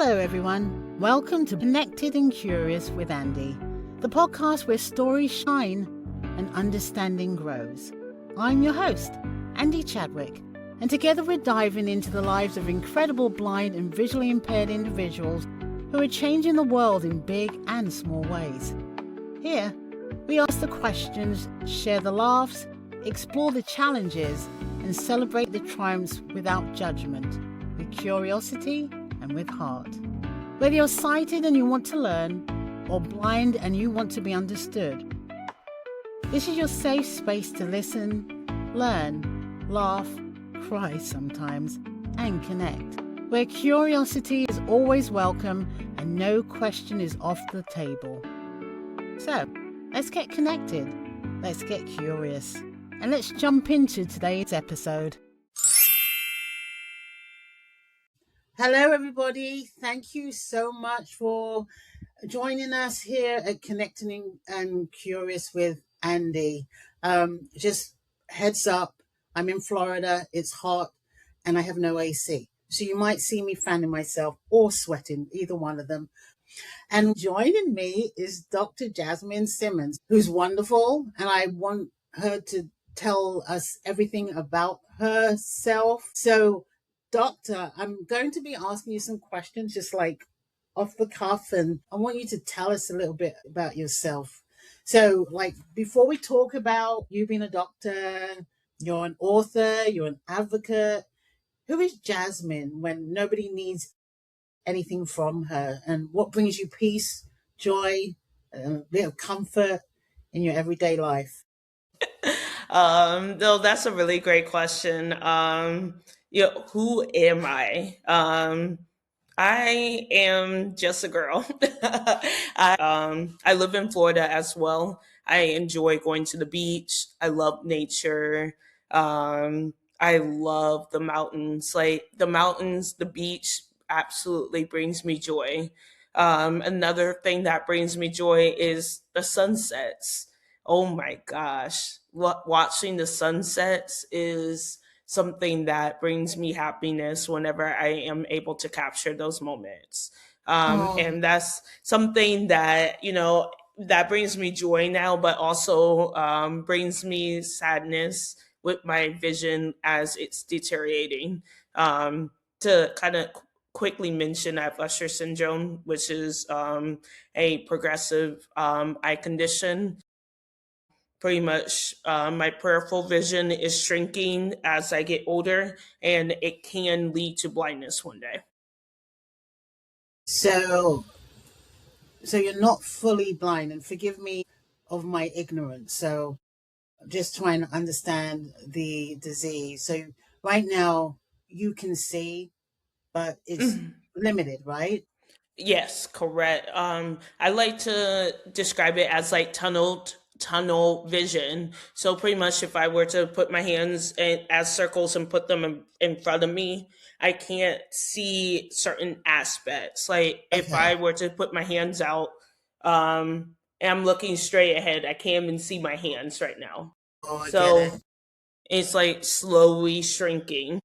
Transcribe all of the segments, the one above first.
Hello, everyone. Welcome to Connected and Curious with Andy, the podcast where stories shine and understanding grows. I'm your host, Andy Chadwick, and together we're diving into the lives of incredible blind and visually impaired individuals who are changing the world in big and small ways. Here, we ask the questions, share the laughs, explore the challenges, and celebrate the triumphs without judgment, with curiosity and with heart. Whether you're sighted and you want to learn, or blind and you want to be understood, this is your safe space to listen, learn, laugh, cry sometimes, and connect, where curiosity is always welcome and no question is off the table. So, let's get connected, let's get curious, and let's jump into today's episode. Hello, everybody. Thank you so much for joining us here at Connecting and Curious with Andy. Just heads up, I'm in Florida, it's hot, and I have no AC. So you might see me fanning myself or sweating, either one of them. And joining me is Dr. Jasmine Simmons, who's wonderful, and I want her to tell us everything about herself. So, Doctor, I'm going to be asking you some questions just like off the cuff, and I want you to tell us a little bit about yourself. So, like, before we talk about you being a doctor, you're an author, you're an advocate. Who is Jasmine when nobody needs anything from her, and what brings you peace, joy, a bit of comfort in your everyday life? No, that's a really great question. Who am I? I am just a girl. I live in Florida as well. I enjoy going to the beach. I love nature. I love the mountains. Like the mountains, the beach absolutely brings me joy. Another thing that brings me joy is the sunsets. Oh my gosh. Watching the sunsets is something that brings me happiness whenever I am able to capture those moments. Oh, And that's something that, that brings me joy now, but also brings me sadness with my vision as it's deteriorating. To kind of quickly mention, I have Usher syndrome, which is a progressive eye condition. Pretty much my peripheral vision is shrinking as I get older, and it can lead to blindness one day. so you're not fully blind, and forgive me of my ignorance. So I'm just trying to understand the disease. So right now you can see, but it's limited, right? Yes, correct. I like to describe it as like tunnel vision. So pretty much, if I were to put my hands as circles and put them in front of me, I can't see certain aspects. Like if Okay. I were to put my hands out, and I'm looking straight ahead, I can't even see my hands right now. Oh, I get it. So it's like slowly shrinking.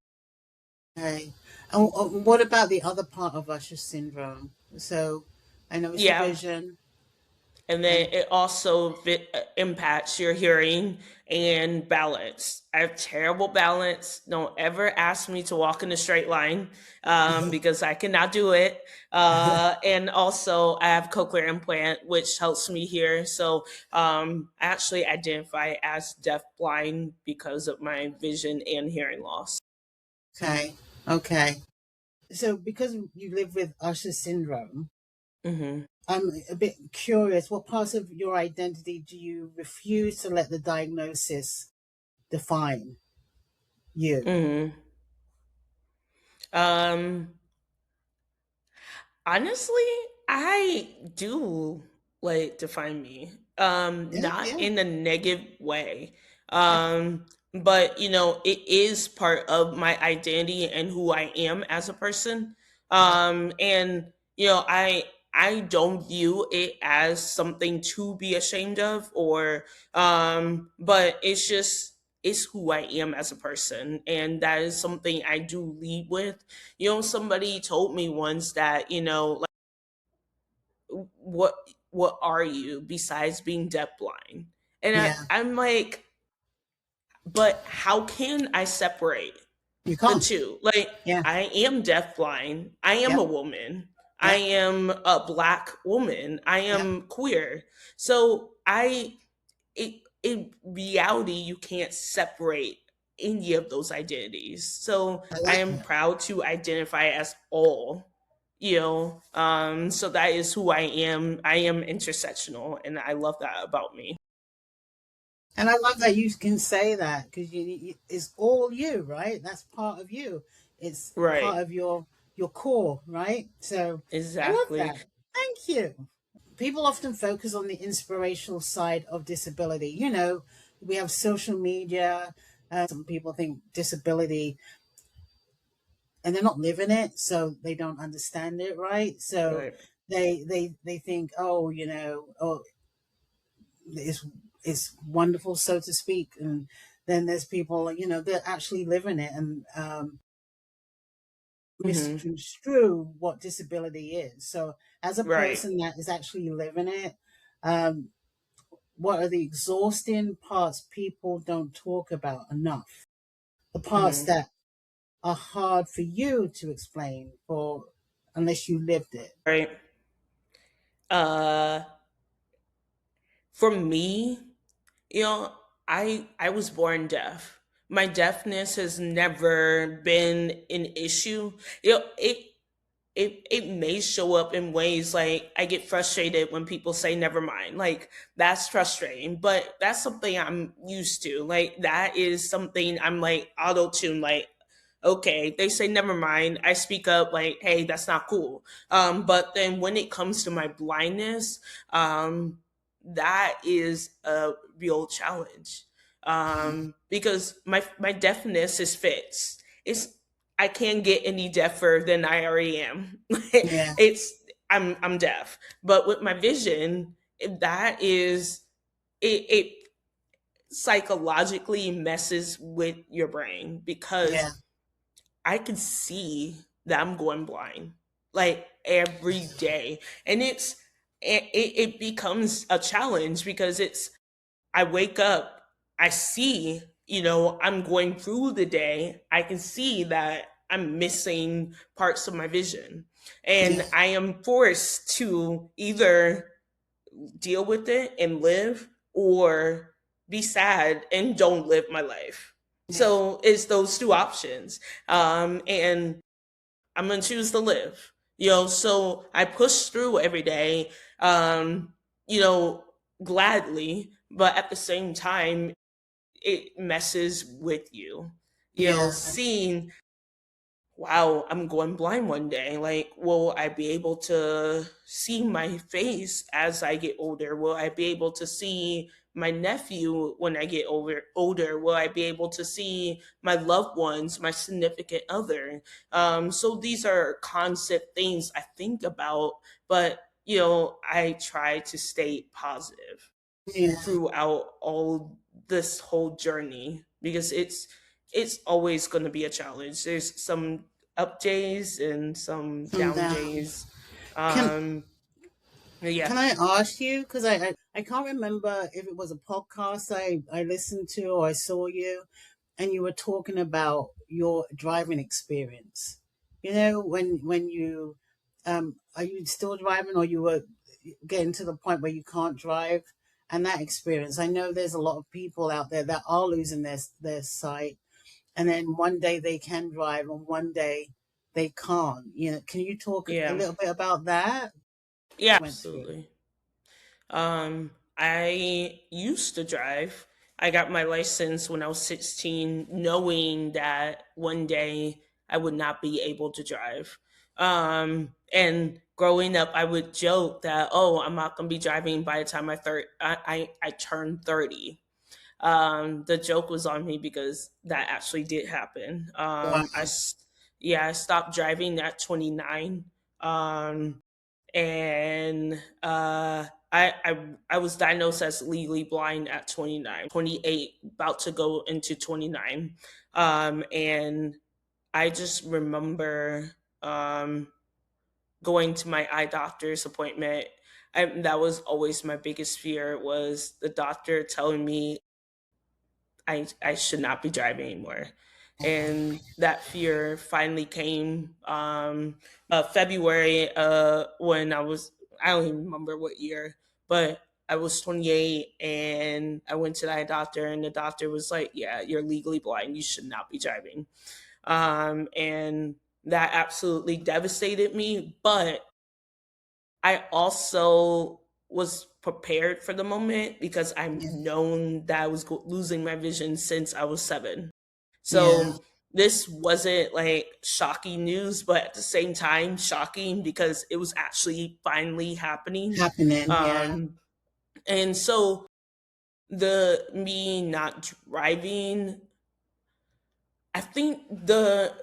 Okay. And what about the other part of Usher syndrome? So I know it's the Yeah, vision, and then and it also impacts your hearing and balance. I have terrible balance. Don't ever ask me to walk in a straight line because I cannot do it. And also, I have cochlear implant, which helps me hear. So I actually identify as deafblind because of my vision and hearing loss. okay, okay. So because you live with Usher syndrome, Hmm. I'm a bit curious. What parts of your identity do you refuse to let the diagnosis define you? Hmm. Um, Honestly, I do like define me. Yeah, Not yeah, in a negative way. yeah. But it is part of my identity and who I am as a person. Right. And I don't view it as something to be ashamed of, or but it's just is who I am as a person. And that is something I do lead with. Somebody told me once that, what what are you besides being deafblind? And Yeah. I'm like, but how can I separate You the can't. two? Like, Yeah. I am deafblind. I am a Yep. woman. I Yep. am a black woman. I Yep. am queer. So in reality, you can't separate any of those identities. So I I like am that. proud to identify as all. So that is who I am. I am intersectional, and I love that about me. And I love that you can say that because it's all you, right? That's part of you. It's Right. part of your core, right? So I love Exactly. that. Thank you. People often focus on the inspirational side of disability. We have social media. Some people think disability and they're not living it, so they don't understand it, right? So Right. they think, oh, oh, it's it's wonderful, so to speak, and then there's people, that actually live in it and Hmm. misconstrue what disability is. So, as a Right. person that is actually living it, um, what are the exhausting parts people don't talk about enough? The parts Hmm. that are hard for you to explain for unless you lived it. Right. Uh, for me, you know, I was born deaf. My deafness has never been an issue. It may show up in ways like I get frustrated when people say never mind. Like, that's frustrating, but that's something I'm used to. Like, that is something I'm like auto tune. Like, okay, they say never mind, I speak up like, hey, that's not cool. But then when it comes to my blindness, that is a real challenge. Because my deafness is fixed. It's I can't get any deafer than I already am. Yeah, it's I'm deaf, but with my vision, that is it psychologically messes with your brain because yeah, I can see that I'm going blind like every day, and it becomes a challenge because it's I wake up, I see, I'm going through the day, I can see that I'm missing parts of my vision. yeah, And I am forced to either deal with it and live or be sad and don't live my life. yeah, So it's those two options. And I'm going to choose to live. So I push through every day, um, you know, gladly, but at the same time, it messes with you. yeah, Seeing, wow, I'm going blind one day. Like, will I be able to see my face as I get older? Will I be able to see my nephew when I get older? Will I be able to see my loved ones, my significant other? So these are constant things I think about, but I try to stay positive yeah. throughout all this whole journey because it's always going to be a challenge. There's some up days and some From down down. days. Can um yeah. Can I ask you? Because I can't remember if it was a podcast I listened to or I saw you, and you were talking about your driving experience. When you are you still driving or you were getting to the point where you can't drive, and that experience. I know there's a lot of people out there that are losing their sight, and then one day they can drive and one day they can't. Can you talk a Yeah. little bit about that? Yeah, Went through. absolutely. I used to drive. I got my license when I was 16, knowing that one day I would not be able to drive. And growing up, I would joke that, oh, I'm not going to be driving by the time I turn 30. The joke was on me because that actually did happen. Wow. Yeah, I stopped driving at 29. And I was diagnosed as legally blind at 29, 28, about to go into 29. And I just remember going to my eye doctor's appointment. That was always my biggest fear, was the doctor telling me I should not be driving anymore. And that fear finally came February, when I don't even remember what year, but I was 28 and I went to the eye doctor, and the doctor was like, yeah, you're legally blind. You should not be driving. And that absolutely devastated me. But I also was prepared for the moment because I've Yeah. known that I was losing my vision since I was 7. Yeah. So this wasn't like shocking news, but at the same time shocking because it was actually finally happening. Happening. Yeah. Um, and so the me not driving, I think the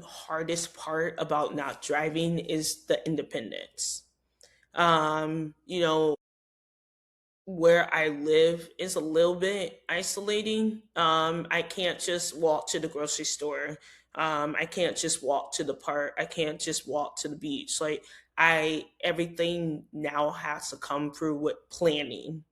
hardest part about not driving is the independence. You know, where I live is a little bit isolating. I can't just walk to the grocery store. I can't just walk to the park. I can't just walk to the beach. Like, everything now has to come through with planning.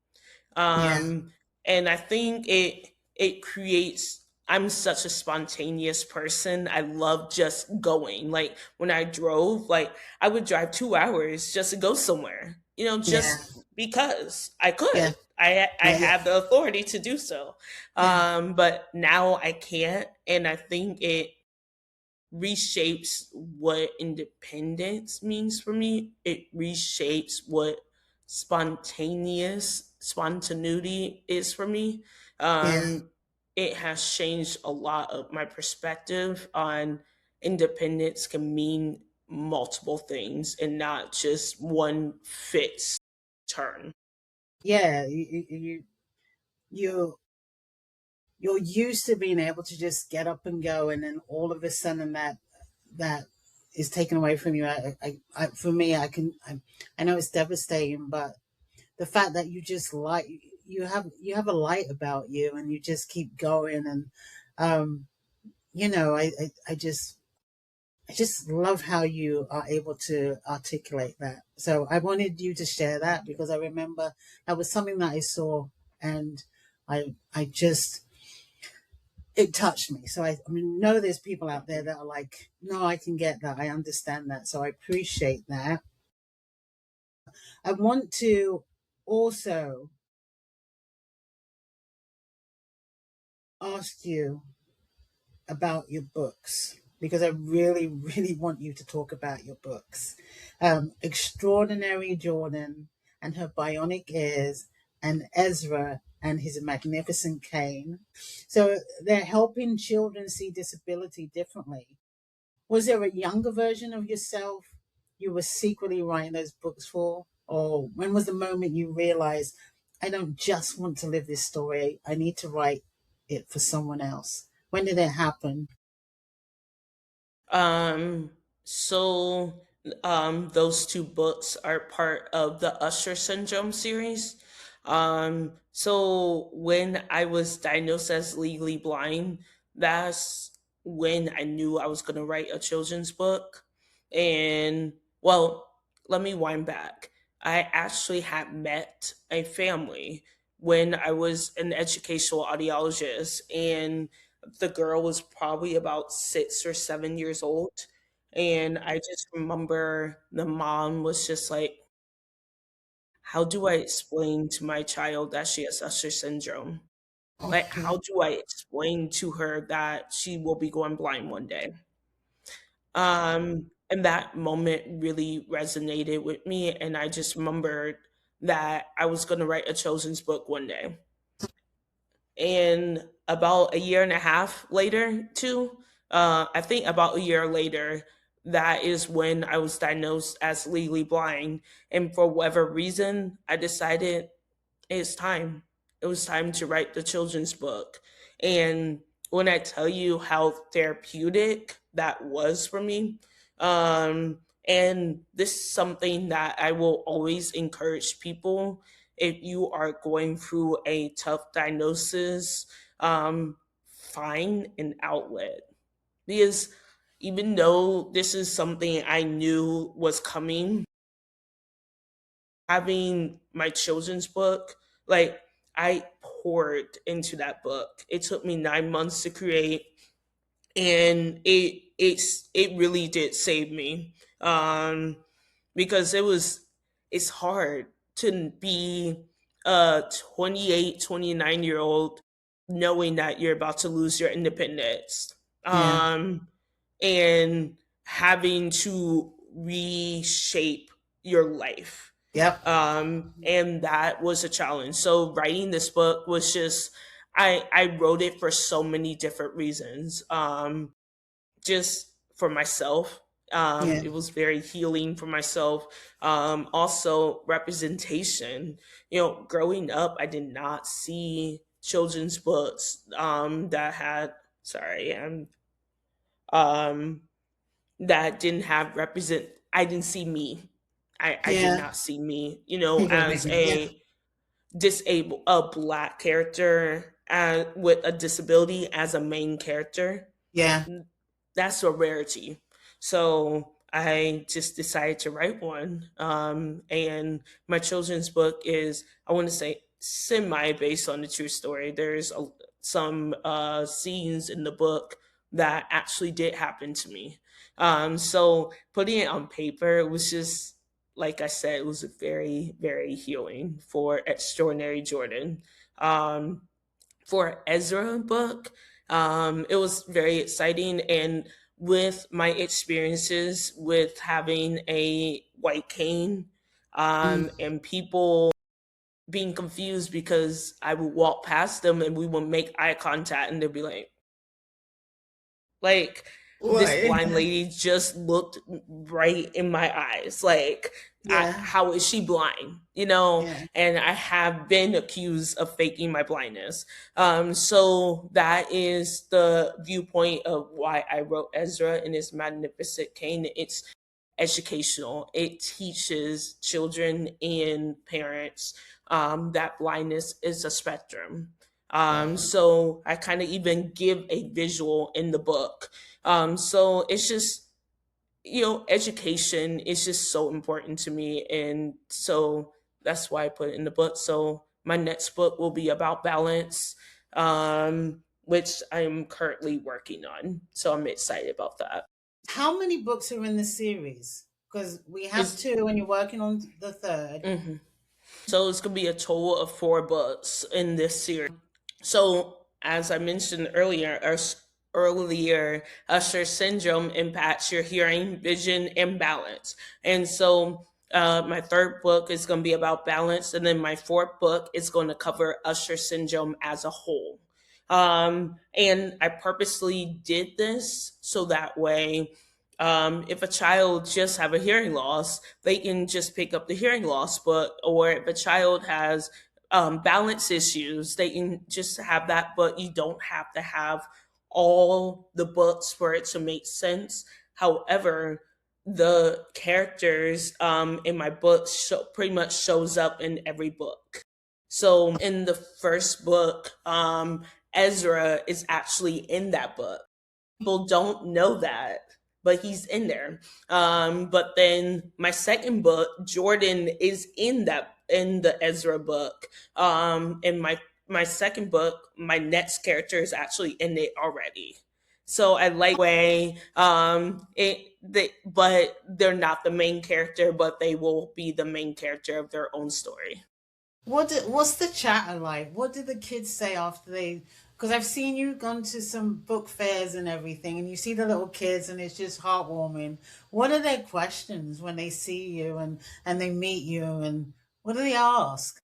Yeah. And I think it creates. I'm such a spontaneous person. I love just going. Like, when I drove, like, I would drive 2 hours just to go somewhere, Yeah. just because I Yeah. could. I Yeah. Yeah. have the authority to do so. Yeah. But now I can't, and I think it reshapes what independence means for me. It reshapes what spontaneity is for me. Yeah. It has changed a lot of my perspective on independence can mean multiple things and not just one fits turn. Yeah. You you're used to being able to just get up and go, and then all of a sudden that is taken away from you. For me, I know it's devastating, but the fact that you just like, you have a light about you, and you just keep going, and um I just love how you are able to articulate that. So I wanted you to share that because I remember that was something that I saw, and I just, it touched me. So I mean, know there's people out there that are like, no, I can get that. I understand that. So I appreciate that. I want to also ask you about your books because I really, really want you to talk about your books. Extraordinary Jordan and Her Bionic Ears, and Ezra and His Magnificent Cane. So they're helping children see disability differently. Was there a younger version of yourself you were secretly writing those books for? Or when was the moment you realized, I don't just want to live this story, I need to write it for someone else? When did it happen? Um, so those two books are part of the Usher syndrome series. So when I was diagnosed as legally blind, that's when I knew I was going to write a children's book. And, well, let me wind back. I actually had met a family when I was an educational audiologist, and the girl was probably about 6 or 7 years old. And I just remember the mom was just like, how do I explain to my child that she has Usher syndrome? Like, Okay. how do I explain to her that she will be going blind one day? And that moment really resonated with me. And I just remembered that I was going to write a children's book one day. And about a year and a half later, too, I think about a year later, that is when I was diagnosed as legally blind. And for whatever reason, I decided it's time. It was time to write the children's book. And when I tell you how therapeutic that was for me, And this is something that I will always encourage people. If you are going through a tough diagnosis, find an outlet. Because even though this is something I knew was coming, having my children's book, like, I poured into that book. It took me 9 months to create, and it really did save me. Because it's hard to be a 28, 29-year old knowing that you're about to lose your independence, Yeah. um and having to reshape your life. Yep. And that was a challenge. So writing this book was just, I wrote it for so many different reasons. Just for myself. Yeah. It was very healing for myself. Also, representation. Growing up, I did not see children's books that had, sorry, um, that didn't have represent. I didn't see me. I did Yeah. not see me, as Yeah. a black character with a disability as a main character. Yeah. That's a rarity. So I just decided to write one. And my children's book is, I want to say, semi based on the true story. There's some scenes in the book that actually did happen to me. So putting it on paper, it was just, like I said, it was very, very healing for Extraordinary Jordan. Um, for Ezra book. It was very exciting, and with my experiences with having a white cane, Mm. and people being confused because I would walk past them and we would make eye contact and they'd be like, this What? blind lady just looked right in my eyes. Like, Yeah. how is she blind? Yeah. And I have been accused of faking my blindness. So that is the viewpoint of why I wrote Ezra in his magnificent cane. It's educational. It teaches children and parents that blindness is a spectrum. So I kind of even give a visual in the book. So it's just, education is just so important to me. And so that's why I put it in the book. So my next book will be about balance, which I'm currently working on. So I'm excited about that. How many books are in the series? Because we have It's, two, and you're working on the third. mhm. So it's going to be a total of 4 books in this series. So, as I mentioned earlier, Usher syndrome impacts your hearing, vision, and balance. And so, my third book is going to be about balance, and then my fourth book is going to cover Usher syndrome as a whole. And I purposely did this so that way, if a child just have a hearing loss, they can just pick up the hearing loss book, or if a child has balance issues, they can just have that, but you don't have to have all the books for it to make sense. However, the characters in my books pretty much shows up in every book. So in the first book, Ezra is actually in that book. People don't know that, but he's in there. But then my second book, Jordan is in the Ezra book. And my second book, my next character is actually in it already. So I like way but they're not the main character, but they will be the main character of their own story. What's the chatter like? What did the kids say after they? Because I've seen you gone to some book fairs and everything, and you see the little kids, and it's just heartwarming. What are their questions when they see you and they meet you, and what do they ask?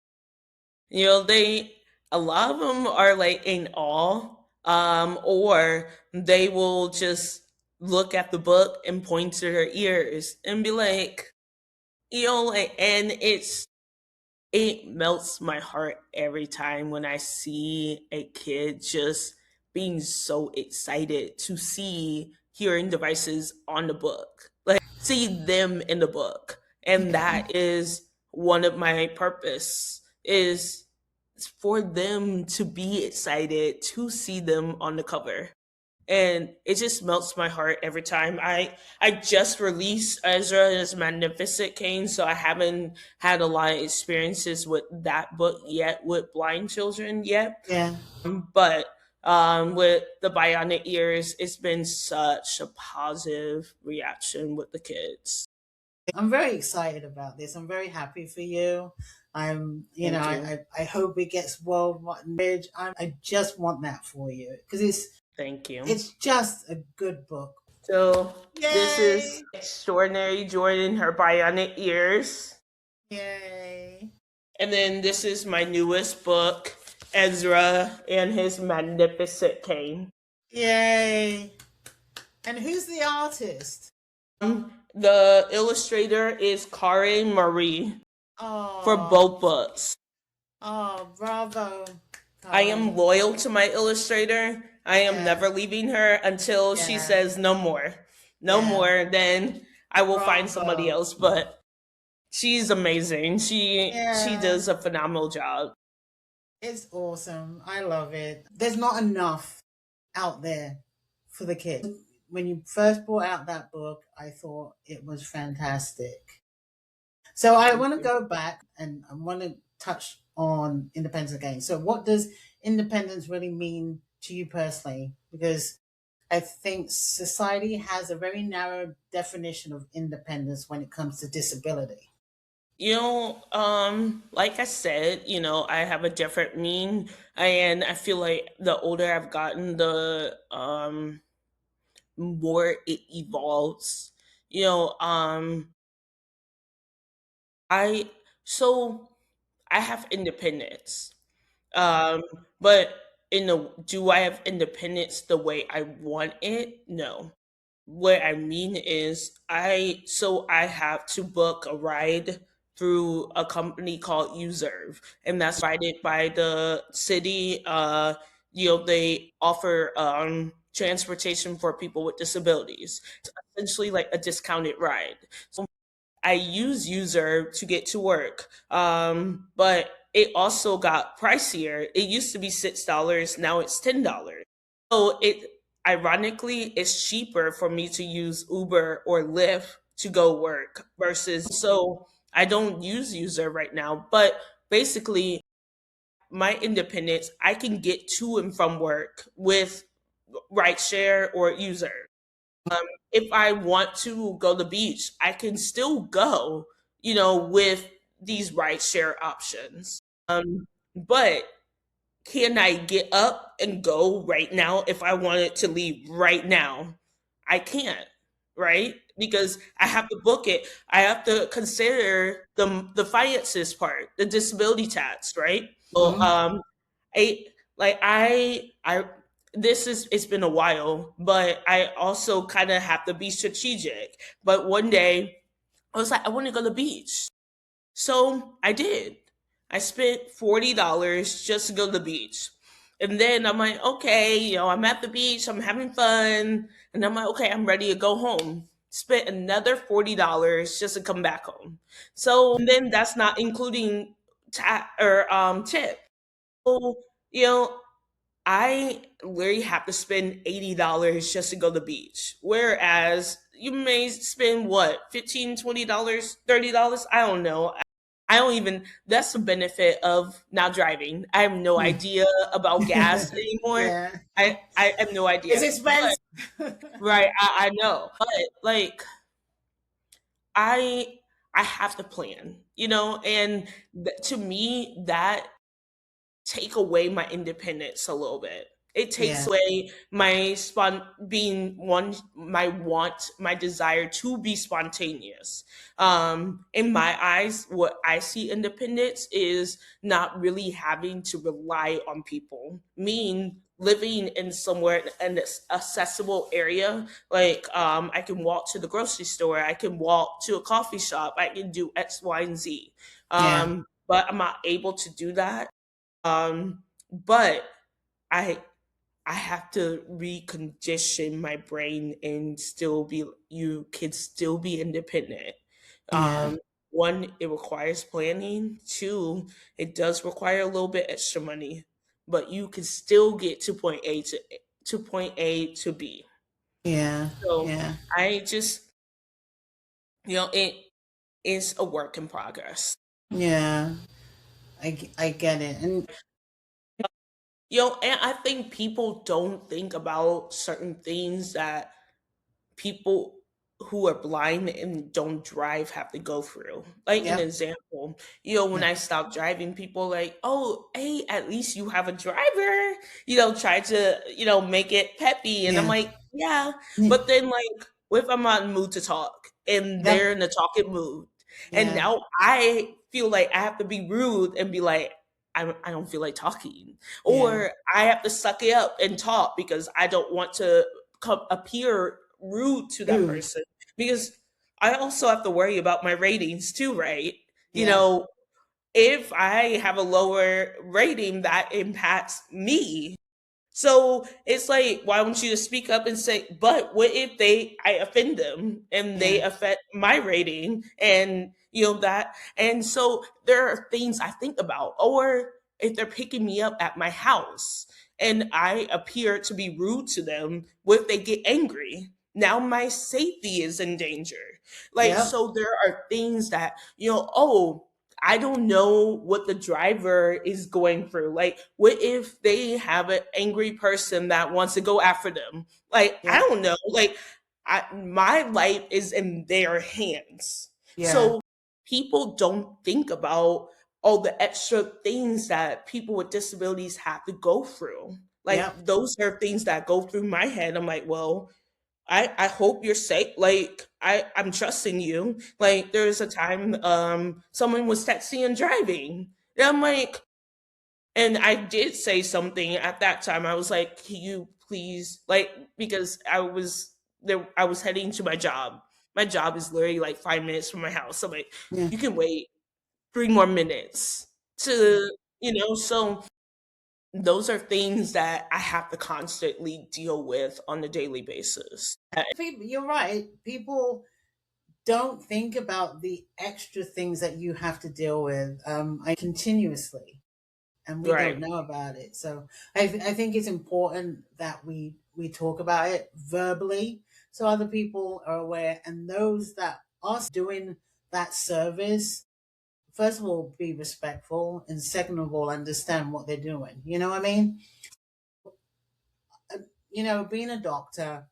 They a lot of them are like in awe, or they will just look at the book and point to their ears and be like, and it melts my heart every time when I see a kid just being so excited to see hearing devices on the book. like see them in the book. And that is one of my purpose is for them to be excited to see them on the cover. And it just melts my heart every time. I just released Ezra and his Magnificent Cane, so I haven't had a lot of experiences with that book yet with blind children yet. Yeah. But with the Bionic ears, it's been such a positive reaction with the kids. I'm very excited about this. I'm very happy for you. Thank you. I hope it gets worldwide. I just want that for you because Thank you. it's just a good book. So this is Yay! Extraordinary Jordan, her Bionic ears. Yay! And then this is my newest book, Ezra and his Magnificent Cane. Yay! And who's the artist? The illustrator is Karen Marie for Oh, both books. oh, bravo! I am loyal to my illustrator. I am Yeah. never leaving her until she Yeah. says no more. No Yeah. more, then I will find somebody Bravo. else. But she's amazing. She does a phenomenal job. It's awesome. I love it. There's not enough out there for the kids. When you first brought out that book, I thought it was fantastic. So I want to go back and I want to touch on independence again. So what does independence really mean to you personally? Because I think society has a very narrow definition of independence when it comes to disability. Like I said, I have a different mean, and I feel like the older I've gotten, the more it evolves. You know, I so I have independence. Um, but do I have independence the way I want it? No. What I mean is I have to book a ride through a company called Userve, and that's provided by the city. They offer transportation for people with disabilities. It's essentially like a discounted ride. So I use User to get to work. But it also got pricier. It used to be $6, now it's $10. So it ironically it's cheaper for me to use Uber or Lyft to go work versus so I don't use User right now. But basically my independence, I can get to and from work with rideshare or User. If I want to go to the beach, I can still go, with these rideshare options. But can I get up and go right now if I wanted to leave right now? I can't, right? Because I have to book it. I have to consider the finances part, the disability tax, right? So Mhm. I like I this is it's been a while, but I also kind of have to be strategic. But one day I was like, I want to go to the beach. So I did. I spent $40 just to go to the beach. And then I'm like, okay, I'm at the beach, I'm having fun. And I'm like, okay, I'm ready to go home. Spent another $40 just to come back home. So and then that's not including tip. So, you know, I literally have to spend $80 just to go to the beach. Whereas you may spend what, 15, $20, $30? I don't know. I don't even that's the benefit of not driving. I have no Hmm. idea about gas anymore. Yeah. I have no It's idea. But expensive. right, I know. But like I I have to plan, and to me that take away my independence a little bit. It takes Yeah. away my being one my want, my desire to be spontaneous. In my eyes, what I see independence is not really having to rely on people. Mean living in somewhere in this accessible area, like I can walk to the grocery store, I can walk to a coffee shop, I can do X, Y, and Z. Yeah. But I'm not able to do that, but I I have to recondition my brain and still be you can still be independent. Yeah. Um, one, it requires planning. Two, it does require a little bit extra money, but you can still get to point A to B. Yeah. So Yeah. I just it is a work in progress. Yeah. I get it. And And I think people don't think about certain things that people who are blind and don't drive have to go through. Like an yep. example, when Yeah. I stopped driving, people like, oh, hey, at least you have a driver, try to, make it peppy. And I'm Yeah. like, yeah. Yeah. But then, like, what if I'm not in the mood to talk and Yep. they're in the talking mood? And Yeah. now I feel like I have to be rude and be like, I don't feel like talking. Yeah. Or I have to suck it up and talk because I don't want to appear rude to that Rude. person because I also have to worry about my ratings too, right? You Yeah. know, if I have a lower rating, that impacts me. So it's like, why don't you just speak up and say, but what if I offend them and Yeah. they affect my rating and that. And so there are things I think about. Or if they're picking me up at my house and I appear to be rude to them, what if they get angry? Now my safety is in danger. Like, Yep. so there are things that, oh, I don't know what the driver is going through. Like, what if they have an angry person that wants to go after them? Like, I Yep. don't know. Like, my life is in their hands. Yeah. So people don't think about all the extra things that people with disabilities have to go through. Yep. Like, those are things that go through my head. I'm like, well, I hope you're safe. Like I'm trusting you. Like there's a time someone was texting and driving. And I'm like, and I did say something at that time. I was like, can you please because I was heading to my job. My job is literally like 5 minutes from my house. So I'm like, Yeah. you can wait 3 more minutes to so those are things that I have to constantly deal with on a daily basis. People, you're right. People don't think about the extra things that you have to deal with. I continuously, and we don't Right. know about it. So I think it's important that we talk about it verbally so other people are aware, and those that are doing that service, first of all, be respectful, and second of all, understand what they're doing. You know what I mean? Being a doctor,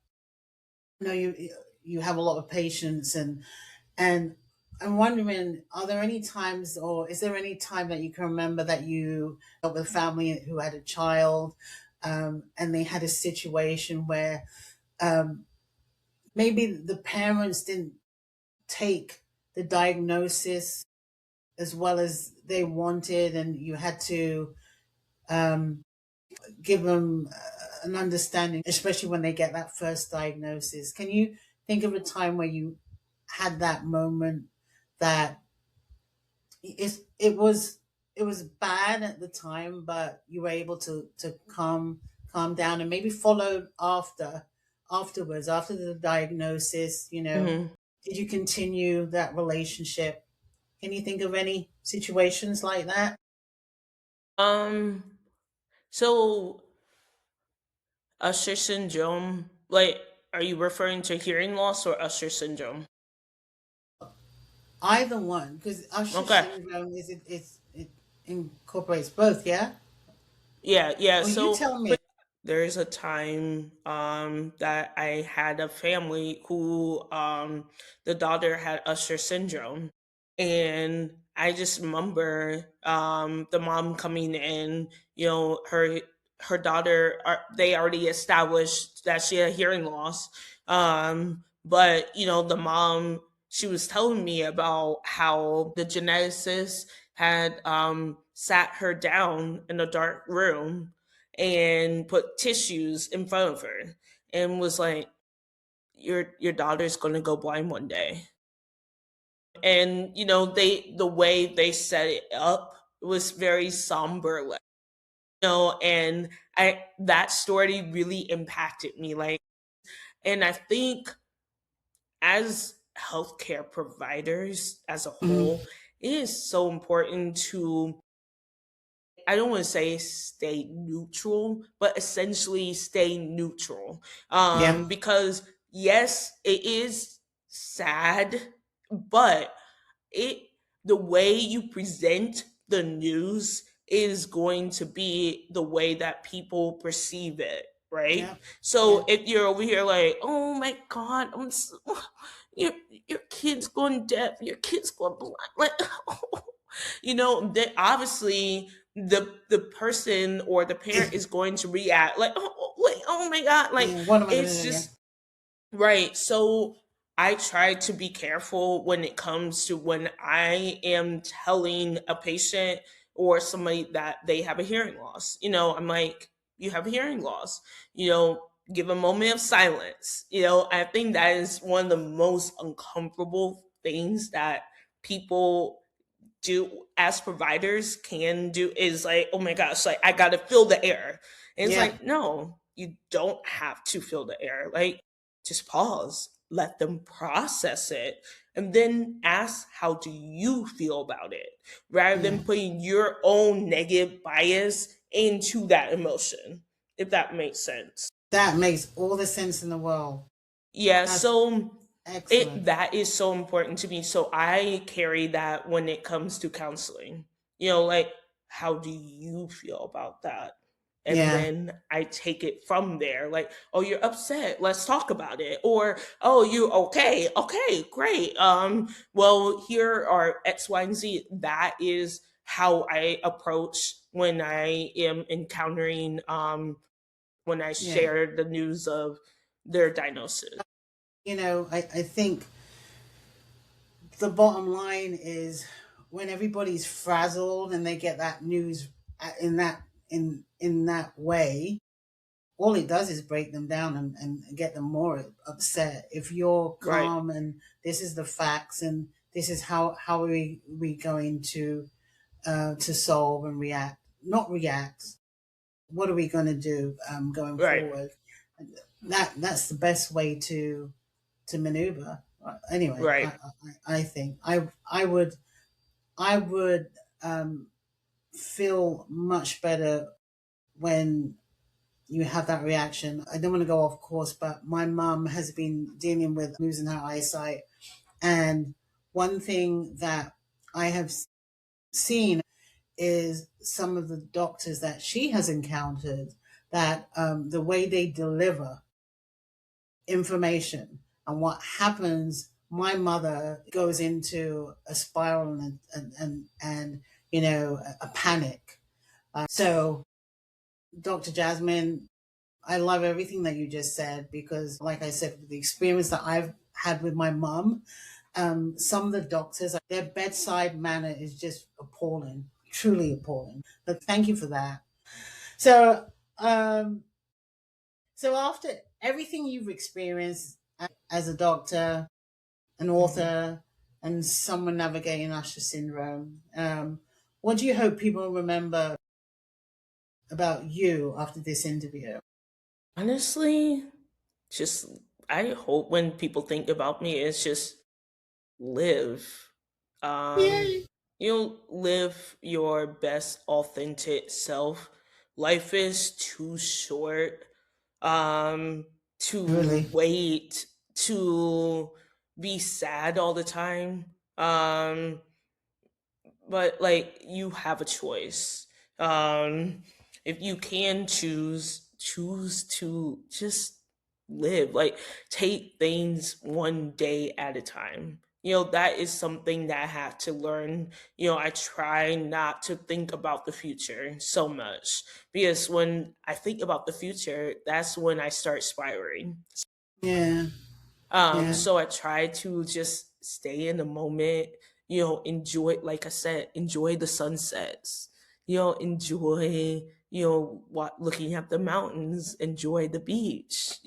you have a lot of patients, and I'm wondering, are there any times, or is there any time that you can remember that you dealt with a family who had a child, and they had a situation where um, maybe the parents didn't take the diagnosis as well as they wanted, and you had to um, give them an understanding, especially when they get that first diagnosis? Can you think of a time where you had that moment that it was bad at the time, but you were able to calm down and maybe followed afterwards after the diagnosis? Mhm. Did you continue that relationship? Can you think of any situations like that? Um, so Usher syndrome, like, are you referring to hearing loss or Usher syndrome? Either one, because Usher Okay. syndrome it incorporates both, yeah. Yeah, yeah. Well, you So tell me. there's a time that I had a family who the daughter had Usher syndrome, and I just remember the mom coming in. Her daughter, they already established that she had hearing loss, but the mom, she was telling me about how the geneticist had sat her down in a dark room and put tissues in front of her and was like, your daughter's gonna go blind one day. And the way they set it up was very somber. And I that story really impacted me. And I think as healthcare providers as a Mm. whole, it is so important to, I don't want to say stay neutral, but essentially stay neutral. Yeah. Because yes, it is sad, but it the way you present the news is going to be the way that people perceive it, right? Yeah. So Yeah. if you're over here like, oh my god, your your kid's going deaf, your kid's going blind, like, that obviously the person or the parent It's, is going to react like, oh my god, like, yeah. What am I going it's to do? Yeah. just right. So I try to be careful when it comes to when I am telling a patient or somebody that they have a hearing loss. I'm like, you have a hearing loss, give a moment of silence. I think that is one of the most uncomfortable things that people do as providers can do, is like, oh my gosh, like I gotta fill the air. And it's Yeah. like, no, you don't have to fill the air. Like, just pause, let them process it, and then ask, how do you feel about it, rather Yeah. than putting your own negative bias into that emotion, if that makes sense. That makes all the sense in the world. Yeah, That's so it excellent. that is so important to me. So I carry that when it comes to counseling. Like, how do you feel about that? And Yeah. then I take it from there. Like, oh, you're upset. Let's talk about it. Or, oh, you okay? Okay, great. Well, here are X, Y, and Z. That is how I approach when I am encountering when I Yeah. share the news of their diagnosis. I think the bottom line is when everybody's frazzled and they get that news in that way, all it does is break them down and get them more upset. If you're Right. calm and this is the facts and this is how we going to solve and react, not react. What are we going to do going Right. forward? That's the best way to maneuver. Anyway, Right. I think I would um, feel much better when you have that reaction. I don't want to go off course, but my mum has been dealing with losing her eyesight, and one thing that I have seen is some of the doctors that she has encountered, that the way they deliver information and what happens, my mother goes into a spiral and a panic. So Dr. Jasmine, I love everything that you just said, because like I said, the experience that I've had with my mom, some of the doctors, their bedside manner is just appalling, truly appalling. But thank you for that. So um so after everything you've experienced as a doctor, an Mhm. author, and someone navigating Usher syndrome, what do you hope people remember about you after this interview? Honestly, just I hope when people think about me, it's just live. Um, Yay! live your best authentic self. Life is too short to Really? wait to be sad all the time. But like, you have a choice. If you can choose to just live, like, take things one day at a time. That is something that I have to learn. I try not to think about the future so much, because when I think about the future, that's when I start spiraling. Yeah, yeah, So I try to just stay in the moment, enjoy, like I said, enjoy the sunsets, enjoy, what looking at the mountains, enjoy the beach,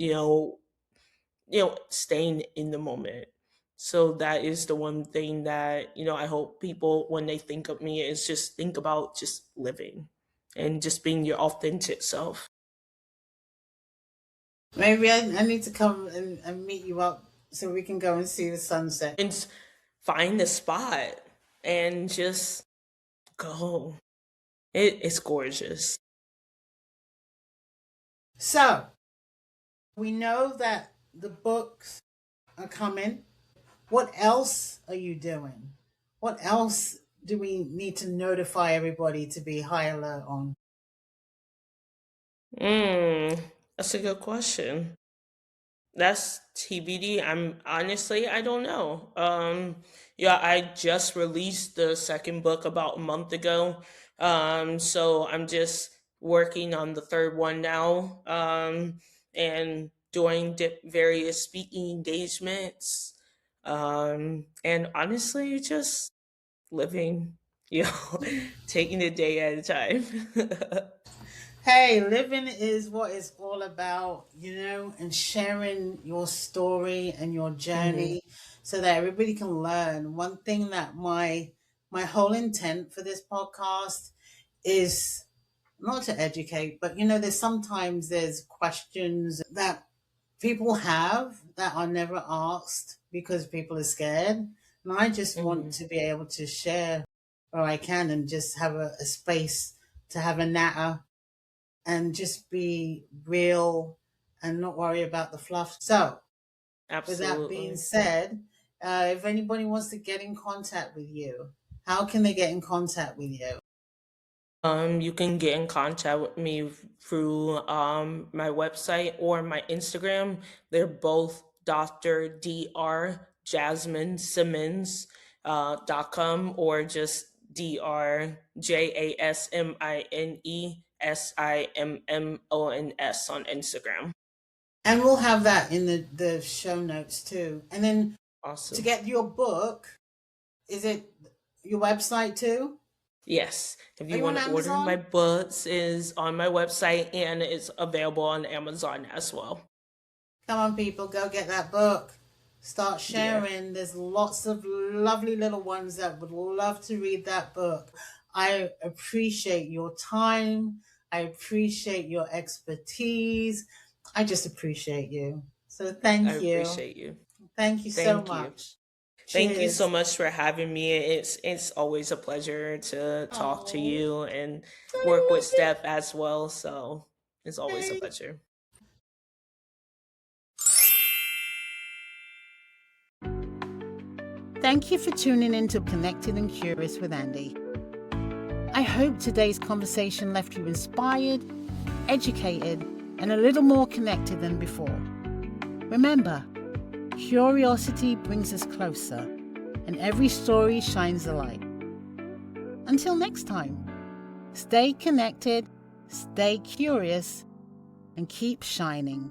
staying in the moment. So that is the one thing that, I hope people, when they think of me, is just think about just living. and just being your authentic self. Maybe I need to come and meet you up so we can go and see the sunset. And find a spot and just go. It's gorgeous. So, we know that the books are coming. What else are you doing? What else do we need to notify everybody to be high alert on? That's a good question. That's TBD. I don't know. Yeah, I just released the second book about a month ago. So I'm just working on the third one now. And doing various speaking engagements. And honestly, just living, you know, taking a day at a time. Hey, living is what it's all about, and sharing your story and your Mhm. journey so that everybody can learn. One thing that my whole intent for this podcast is not to educate, but there's questions that people have that are never asked because people are scared. And I just want Mhm. to be able to share where I can and just have a space to have a natter and just be real and not worry about the fluff. So, with that being Absolutely. said, if anybody wants to get in contact with you, how can they get in contact with you? You can get in contact with me through my website or my Instagram. They're both Dr. Jasmine Simmons .com or just DrJasmineSimmons on Instagram. And we'll have that in the show notes too. And then to Awesome. get your book, is it your website too? Yes. If Are you you on want to order my Amazon? books is on my website and it's available on Amazon as well. Come on, people, go get that book. Start Yeah. sharing. There's lots of lovely little ones that would love to read that book. I appreciate your time. I appreciate your expertise. I just appreciate you. So I thank you. appreciate you. Thank you so Thank you. much. Thank you so Cheers. much for having me. It's always a pleasure to talk to Oh, you and work I with love it. Steph as well. So it's always a Hey. pleasure. Thank you for tuning in to Connected and Curious with Andy. I hope today's conversation left you inspired, educated, and a little more connected than before. Remember, curiosity brings us closer, and every story shines a light. Until next time, stay connected, stay curious, and keep shining.